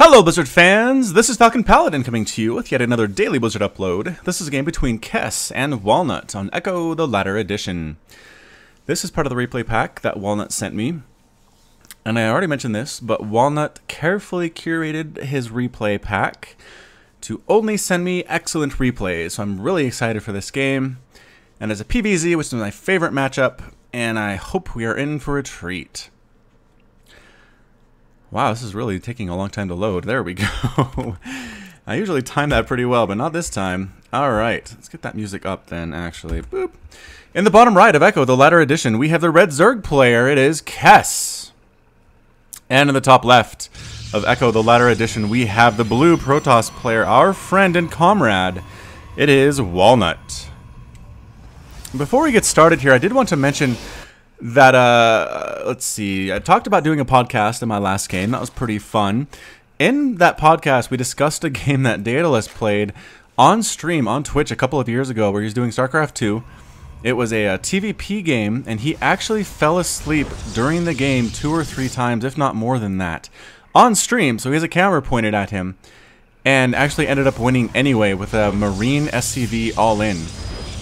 Hello Blizzard fans, this is FalconPaladin coming to you with yet another daily Blizzard upload. This is a game between Kess and Walnut on Echo the Ladder Edition. This is part of the replay pack that Walnut sent me. And I already mentioned this, but Walnut carefully curated his replay pack to only send me excellent replays. So I'm really excited for this game. And as a PvZ, which is my favorite matchup, and I hope we are in for a treat. Wow, this is really taking a long time to load. There we go. I usually time that pretty well, but not this time. Alright, let's get that music up then, actually. Boop. In the bottom right of Echo, the Ladder Edition, we have the red Zerg player. It is Kess. And in the top left of Echo, the Ladder Edition, we have the blue Protoss player, our friend and comrade. It is Walnut. Before we get started here, I did want to mention that, let's see, I talked about doing a podcast in my last game. That was pretty fun. In that podcast, we discussed a game that Daedalus played on stream on Twitch a couple of years ago where he was doing StarCraft 2. It was a TVP game, and he actually fell asleep during the game 2 or 3 times, if not more than that, on stream. So he has a camera pointed at him, and actually ended up winning anyway with a Marine SCV all-in.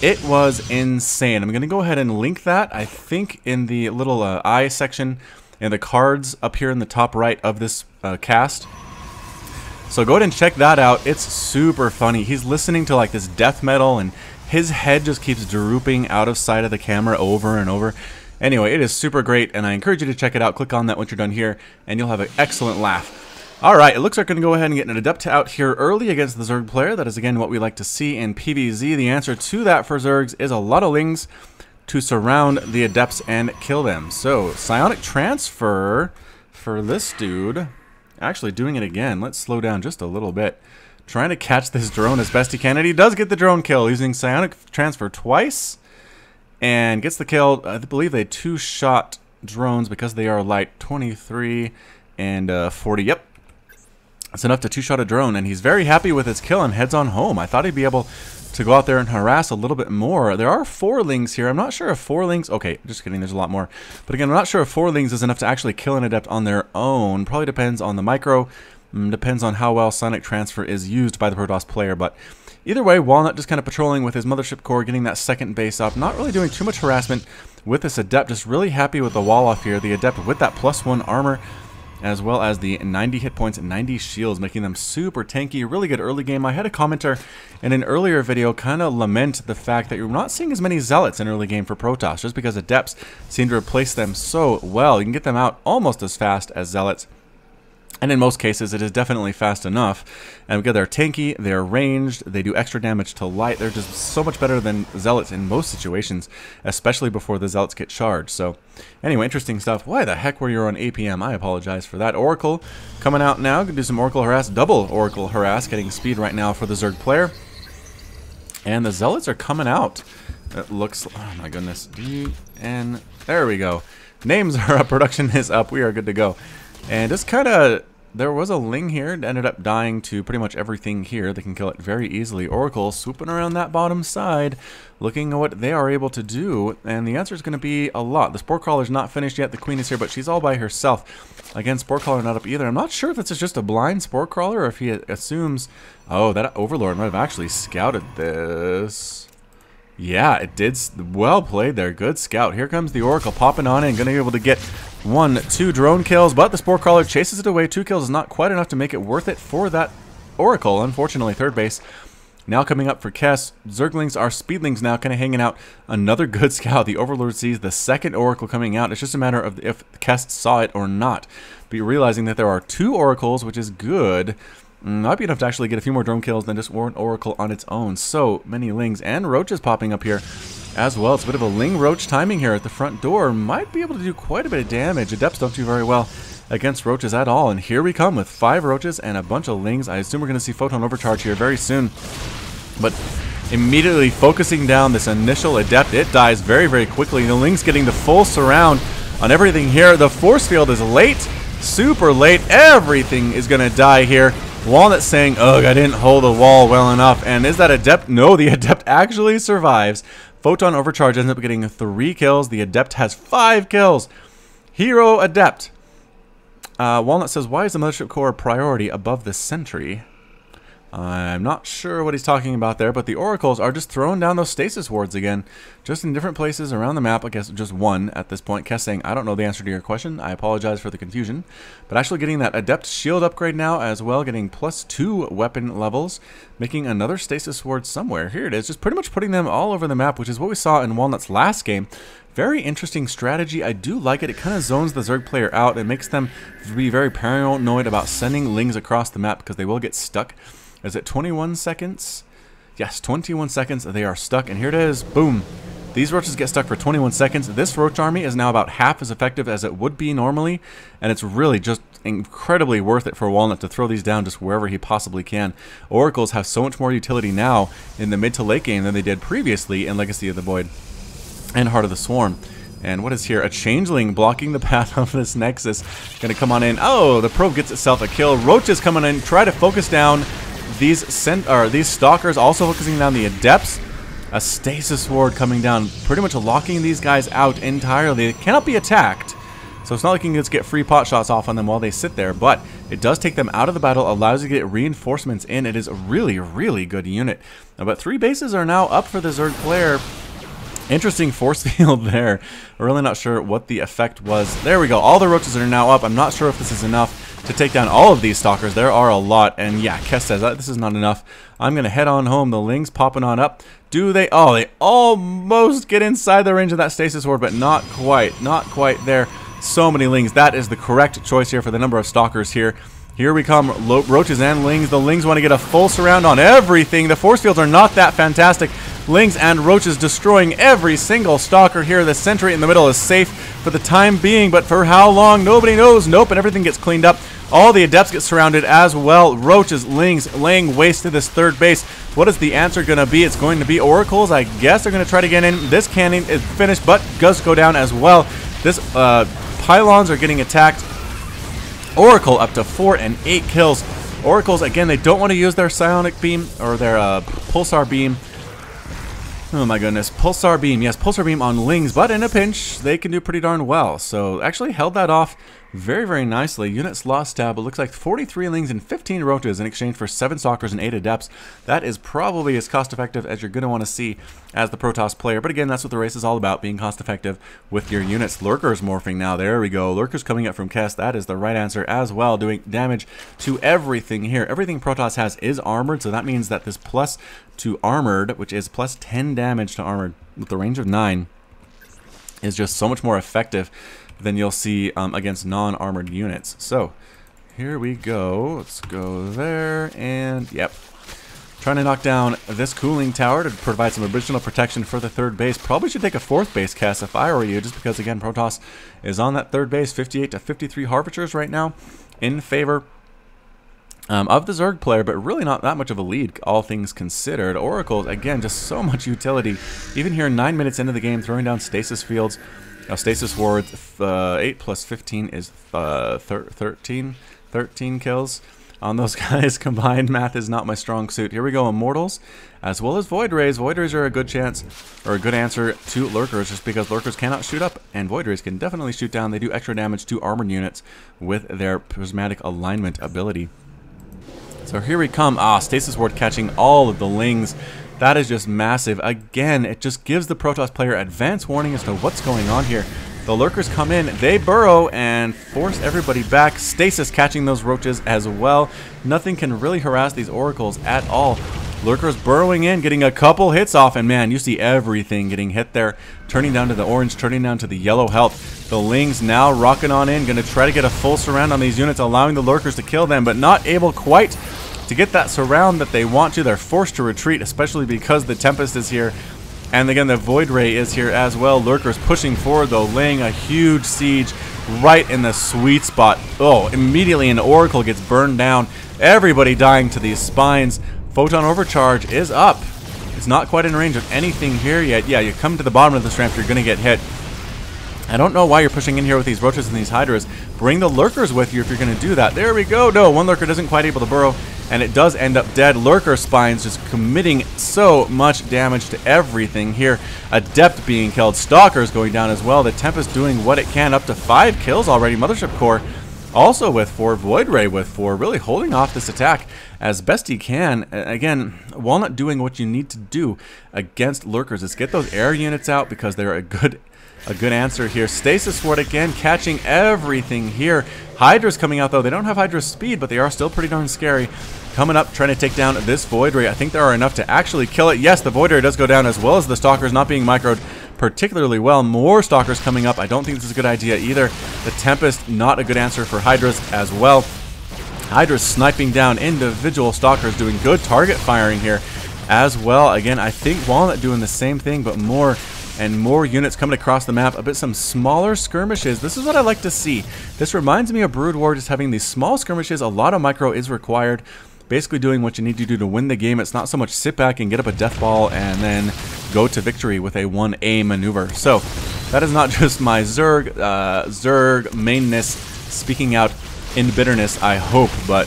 It was insane. I'm going to go ahead and link that, I think, in the little I section and the cards up here in the top right of this cast. So go ahead and check that out. It's super funny. He's listening to like this death metal, and his head just keeps drooping out of sight of the camera over and over. Anyway, it is super great, and I encourage you to check it out. Click on that once you're done here, and you'll have an excellent laugh. Alright, it looks like we're going to go ahead and get an Adept out here early against the Zerg player. That is, again, what we like to see in PvZ. The answer to that for Zergs is a lot of Lings to surround the Adepts and kill them. So, Psionic Transfer for this dude. Actually, doing it again. Let's slow down just a little bit. Trying to catch this drone as best he can, and he does get the drone kill using Psionic Transfer twice. And gets the kill. I believe they 2-shot drones because they are light. 23 and 40. Yep. It's enough to 2-shot a drone, and he's very happy with his kill and heads on home. I thought he'd be able to go out there and harass a little bit more. There are 4 Lings here. I'm not sure if 4 Lings... Okay, just kidding, there's a lot more. But again, I'm not sure if 4 Lings is enough to actually kill an Adept on their own. Probably depends on the micro. Depends on how well Sonic Transfer is used by the Protoss player. But either way, Walnut just kind of patrolling with his Mothership Core, getting that second base up. Not really doing too much harassment with this Adept. Just really happy with the wall off here. The Adept with that +1 armor, as well as the 90 hit points and 90 shields, making them super tanky. Really good early game. I had a commenter in an earlier video kind of lament the fact that you're not seeing as many Zealots in early game for Protoss, just because Adepts seem to replace them so well. You can get them out almost as fast as Zealots. And in most cases, it is definitely fast enough. And because they're tanky, they're ranged, they do extra damage to light. They're just so much better than Zealots in most situations, especially before the Zealots get charged. So, anyway, interesting stuff. Why the heck were you on APM? I apologize for that. Oracle coming out now. Gonna do some Oracle Harass, double Oracle Harass, getting speed right now for the Zerg player. And the Zealots are coming out. It looks, oh my goodness. DN, there we go. Names are up, production is up. We are good to go. And just kind of, there was a Ling here, it ended up dying to pretty much everything here. They can kill it very easily. Oracle swooping around that bottom side, looking at what they are able to do, and the answer is going to be a lot. The Spore Crawler's not finished yet, the Queen is here, but she's all by herself. Again, Spore Crawler not up either. I'm not sure if this is just a blind Spore Crawler, or if he assumes, oh, that Overlord might have actually scouted this. Yeah, it did. Well played there. Good scout. Here comes the Oracle popping on in. Going to be able to get 1, 2 drone kills, but the Spore Crawler chases it away. 2 kills is not quite enough to make it worth it for that Oracle. Unfortunately, third base. Now coming up for Kess. Zerglings are Speedlings now, kind of hanging out. Another good scout. The Overlord sees the second Oracle coming out. It's just a matter of if Kess saw it or not. But you're realizing that there are 2 Oracles, which is good. Might be enough to actually get a few more drone kills than just one Oracle on its own. So many Lings and Roaches popping up here as well. It's a bit of a Ling Roach timing here at the front door. Might be able to do quite a bit of damage. Adepts don't do very well against Roaches at all. And here we come with 5 Roaches and a bunch of Lings. I assume we're going to see Photon Overcharge here very soon. But immediately focusing down this initial Adept, it dies very, very quickly. The Ling's getting the full surround on everything here. The force field is late, super late. Everything is going to die here. Walnut saying, ugh, I didn't hold the wall well enough. And is that Adept? No, the Adept actually survives. Photon Overcharge ends up getting 3 kills. The Adept has 5 kills. Hero Adept. Walnut says, why is the Mothership Core a priority above the Sentry? I'm not sure what he's talking about there, but the Oracles are just throwing down those stasis wards again, just in different places around the map. I guess just one at this point. Kess saying, I don't know the answer to your question. I apologize for the confusion. But actually getting that Adept Shield upgrade now as well, getting +2 weapon levels, making another stasis ward somewhere. Here it is, just pretty much putting them all over the map, which is what we saw in Walnut's last game. Very interesting strategy. I do like it. It kind of zones the Zerg player out. It makes them be very paranoid about sending lings across the map because they will get stuck. Is it 21 seconds? Yes, 21 seconds. They are stuck, and here it is. Boom. These roaches get stuck for 21 seconds. This roach army is now about half as effective as it would be normally, and it's really just incredibly worth it for Walnut to throw these down just wherever he possibly can. Oracles have so much more utility now in the mid to late game than they did previously in Legacy of the Void and Heart of the Swarm. And what is here? A changeling blocking the path of this Nexus. Gonna come on in. Oh, the probe gets itself a kill. Roaches coming in, try to focus down these stalkers, also focusing down the Adepts. A stasis ward coming down, pretty much locking these guys out entirely. They cannot be attacked, so it's not like you can just get free pot shots off on them while they sit there, but it does take them out of the battle, allows you to get reinforcements in. It is a really, really good unit. But 3 bases are now up for the Zerg player. Interesting force field there. We're really not sure what the effect was. There we go. All the roaches are now up. I'm not sure if this is enough to take down all of these stalkers. There are a lot. And yeah, Kess says this is not enough. I'm going to head on home. The lings popping on up. Do they? Oh, they almost get inside the range of that stasis ward, but not quite. Not quite there. So many lings. That is the correct choice here for the number of stalkers here. Here we come. Roaches and lings. The lings want to get a full surround on everything. The force fields are not that fantastic. Lings and roaches destroying every single stalker here. The sentry in the middle is safe for the time being, but for how long? Nobody knows. Nope, and everything gets cleaned up. All the adepts get surrounded as well. Roaches, lings, laying waste to this third base. What is the answer going to be? It's going to be oracles. I guess they're going to try to get in. This cannon is finished, but does go down as well. This pylons are getting attacked. Oracle up to 4 and 8 kills. Oracles, again, they don't want to use their psionic beam or their pulsar beam. Oh my goodness, Pulsar Beam. Yes, Pulsar Beam on lings, but in a pinch, they can do pretty darn well. So actually held that off very, very nicely. Units lost tab, it looks like 43 lings and 15 roaches in exchange for 7 stalkers and 8 adepts. That is probably as cost effective as you're going to want to see as the Protoss player. But again, that's what the race is all about, being cost effective with your units. Lurkers morphing now. There we go. Lurkers coming up from Kess. That is the right answer as well, doing damage to everything here. Everything Protoss has is armored, so that means that this plus to armored, which is plus 10 damage to armored with the range of 9, is just so much more effective than you'll see against non-armored units. So here we go. Let's go there, and yep. Trying to knock down this cooling tower to provide some additional protection for the third base. Probably should take a 4th base, Cass, if I were you, just because, again, Protoss is on that third base. 58 to 53 Harbingers right now in favor of the Zerg player, but really not that much of a lead, all things considered. Oracles, again, just so much utility. Even here, 9 minutes into the game, throwing down stasis fields. Stasis wards, 8 plus 15 is 13 kills on those guys combined. Math is not my strong suit. Here we go, Immortals, as well as Void Rays. Void Rays are a good chance, or a good answer to Lurkers, just because Lurkers cannot shoot up, and Void Rays can definitely shoot down. They do extra damage to armored units with their prismatic alignment ability. So here we come. Stasis Ward catching all of the lings. That is just massive. Again, it just gives the Protoss player advance warning as to what's going on here. The Lurkers come in, they burrow and force everybody back. Stasis catching those roaches as well. Nothing can really harass these Oracles at all. Lurkers burrowing in, getting a couple hits off, and man, you see everything getting hit there. Turning down to the orange, turning down to the yellow health. The lings now rocking on in, gonna try to get a full surround on these units, allowing the Lurkers to kill them, but not able quite to get that surround that they want to. They're forced to retreat, especially because the Tempest is here. And again, the Void Ray is here as well. Lurkers pushing forward, though, laying a huge siege right in the sweet spot. Oh, immediately an Oracle gets burned down. Everybody dying to these spines. Photon Overcharge is up. It's not quite in range of anything here yet. Yeah, you come to the bottom of this ramp, you're going to get hit. I don't know why you're pushing in here with these roaches and these hydras. Bring the Lurkers with you if you're going to do that. There we go. No, one Lurker doesn't quite able to burrow, and it does end up dead. Lurker spines just committing so much damage to everything here. Adept being killed. Stalkers going down as well. The Tempest doing what it can, up to 5 kills already. Mothership Core also with 4, Void Ray with 4, really holding off this attack as best he can. Again, Walnut doing what you need to do against lurkers is get those air units out because they're a good answer here. Stasis Sword again, catching everything here. Hydra's coming out though. They don't have Hydra's speed, but they are still pretty darn scary. Coming up, trying to take down this Void Ray. I think there are enough to actually kill it. Yes, the Void Ray does go down, as well as the Stalkers not being microed particularly well. More Stalkers coming up. I don't think this is a good idea either. The Tempest, not a good answer for Hydras as well. Hydra's sniping down individual Stalkers, doing good target firing here as well. Again, I think Walnut doing the same thing, but more and more units coming across the map. A bit some smaller skirmishes. This is what I like to see. This reminds me of Brood War, just having these small skirmishes. A lot of micro is required. Basically doing what you need to do to win the game. It's not so much sit back and get up a death ball and then go to victory with a 1A maneuver. So that is not just my Zerg mainness speaking out in bitterness, I hope, but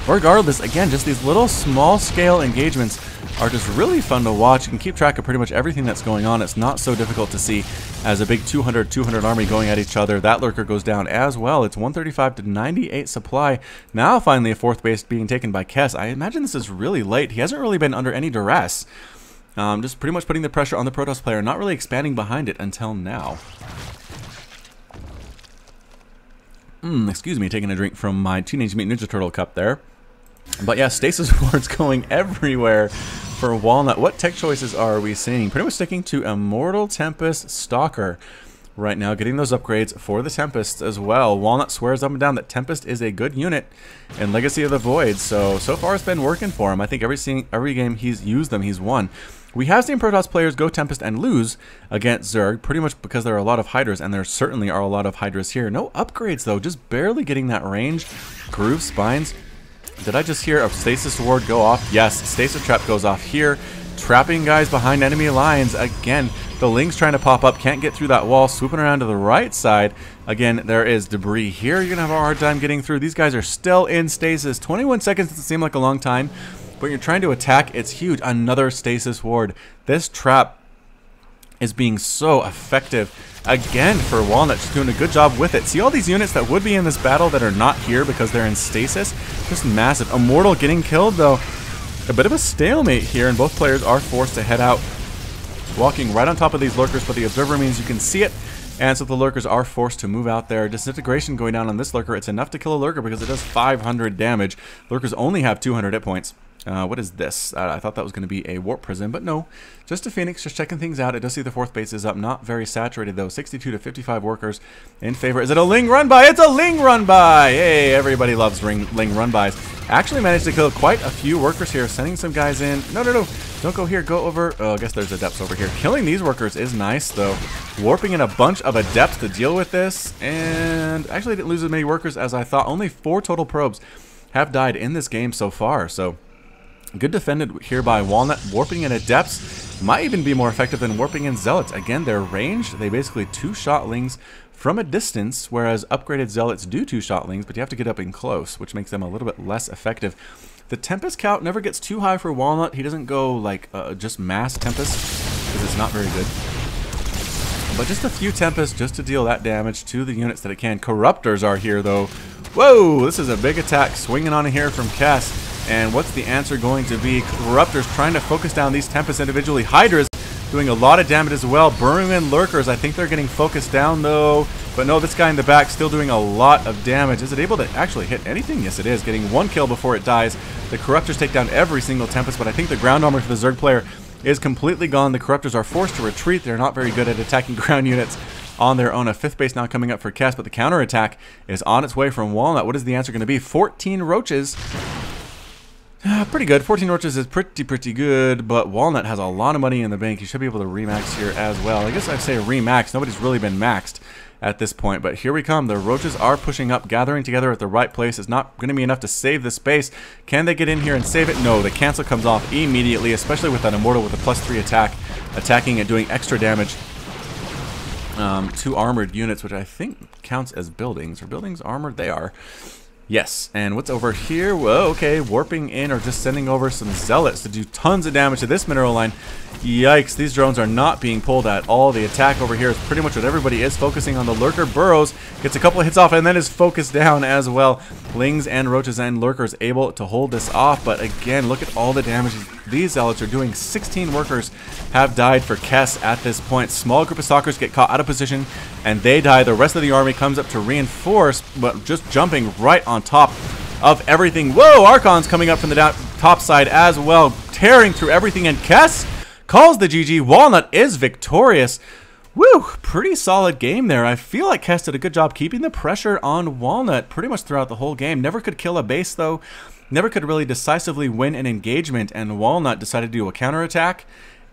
regardless, again, just these little small scale engagements are just really fun to watch. You can keep track of pretty much everything that's going on. It's not so difficult to see as a big 200 army going at each other. That lurker goes down as well. It's 135 to 98 supply. Now finally a 4th base being taken by Kess. I imagine this is really late. He hasn't really been under any duress. Just pretty much putting the pressure on the Protoss player, not really expanding behind it until now. Excuse me, taking a drink from my Teenage Mutant Ninja Turtle cup there. But yeah, Stasis Ward's going everywhere for Walnut. What tech choices are we seeing? Pretty much sticking to Immortal Tempest Stalker right now, getting those upgrades for the Tempest as well. Walnut swears up and down that Tempest is a good unit in Legacy of the Void, so far it's been working for him. I think every game he's used them, he's won. We have seen Protoss players go Tempest and lose against Zerg, pretty much because there are a lot of Hydras, and there certainly are a lot of Hydras here. No upgrades though, just barely getting that range. Groove Spines. Did I just hear a Stasis Ward go off? Yes, Stasis Trap goes off here, trapping guys behind enemy lines. Again, the Ling's trying to pop up, can't get through that wall, swooping around to the right side. Again, there is debris here. You're going to have a hard time getting through. These guys are still in stasis. 21 seconds doesn't seem like a long time, but you're trying to attack. It's huge. Another Stasis Ward. This trap is being so effective. Again, for Walnut, just doing a good job with it. See all these units that would be in this battle that are not here because they're in stasis? Just massive. Immortal getting killed, though. A bit of a stalemate here, and both players are forced to head out. Walking right on top of these lurkers, but the observer means you can see it, and so the lurkers are forced to move out there. Disintegration going down on this lurker. It's enough to kill a lurker because it does 500 damage. Lurkers only have 200 hit points. What is this? I thought that was going to be a warp prison, but no. Just a Phoenix, just checking things out. It does see the 4th base is up. Not very saturated, though. 62 to 55 workers in favor. Is it a Ling run by? It's a Ling run by! Hey, everybody loves Ling run bys. Actually managed to kill quite a few workers here, sending some guys in. No. Don't go here. Go over. Oh, I guess there's adepts over here. Killing these workers is nice, though. Warping in a bunch of adepts to deal with this. And actually didn't lose as many workers as I thought. Only 4 total probes have died in this game so far, so good defended here by Walnut. Warping in adepts might even be more effective than warping in zealots. Again, their range, they basically 2-shot Lings from a distance, whereas upgraded zealots do 2-shot Lings, but you have to get up in close, which makes them a little bit less effective. The Tempest count never gets too high for Walnut. He doesn't go like just mass Tempest, because it's not very good. But just a few Tempests just to deal that damage to the units that it can. Corruptors are here, though. Whoa, this is a big attack swinging on in here from Cass. And what's the answer going to be? Corruptors trying to focus down these Tempests individually. Hydras doing a lot of damage as well. Burrowing lurkers, I think they're getting focused down though. But no, this guy in the back still doing a lot of damage. Is it able to actually hit anything? Yes, it is. Getting 1 kill before it dies. The Corruptors take down every single Tempest, but I think the ground armor for the Zerg player is completely gone. The Corruptors are forced to retreat. They're not very good at attacking ground units on their own. A 5th base now coming up for Cass, but the counterattack is on its way from Walnut. What is the answer going to be? 14 roaches. Pretty good. 14 roaches is pretty good, but Walnut has a lot of money in the bank. You should be able to remax here as well. I guess I'd say remax. Nobody's really been maxed at this point, but here we come. The roaches are pushing up, gathering together at the right place. It's not going to be enough to save the space. Can they get in here and save it? No, the cancel comes off immediately, especially with that Immortal with a +3 attack, attacking and doing extra damage to armored units, which I think counts as buildings. Are buildings armored? They are. Yes, and what's over here? Whoa, okay, warping in or just sending over some zealots to do tons of damage to this mineral line. Yikes, these drones are not being pulled at all. The attack over here is pretty much what everybody is focusing on. The lurker burrows, gets a couple of hits off, and then is focused down as well. Lings and roaches and lurkers able to hold this off, but again, look at all the damage these zealots are doing. 16 workers have died for Kess at this point. Small group of stalkers get caught out of position, and they die. The rest of the army comes up to reinforce, but just jumping right on top of everything. Whoa, Archon's coming up from the top side as well, tearing through everything, and Kess calls the GG. Walnut is victorious. Woo, pretty solid game there. I feel like Kess did a good job keeping the pressure on Walnut pretty much throughout the whole game. Never could kill a base though. Never could really decisively win an engagement, and Walnut decided to do a counterattack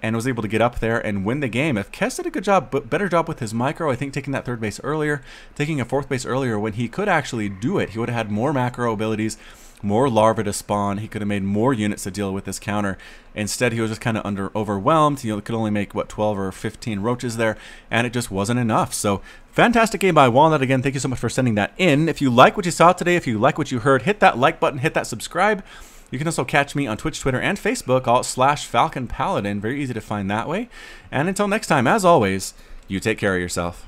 and was able to get up there and win the game. If Kess did a good job, but better job with his micro, I think taking that third base earlier, taking a fourth base earlier when he could actually do it, he would have had more macro abilities, more larvae to spawn. He could have made more units to deal with this counter. Instead, he was just kind of overwhelmed. He could only make, what, 12 or 15 roaches there, and it just wasn't enough. So, fantastic game by Walnut. Again, thank you so much for sending that in. If you like what you saw today, if you like what you heard, hit that like button, hit that subscribe. You can also catch me on Twitch, Twitter, and Facebook, all /FalconPaladin. Very easy to find that way. And until next time, as always, you take care of yourself.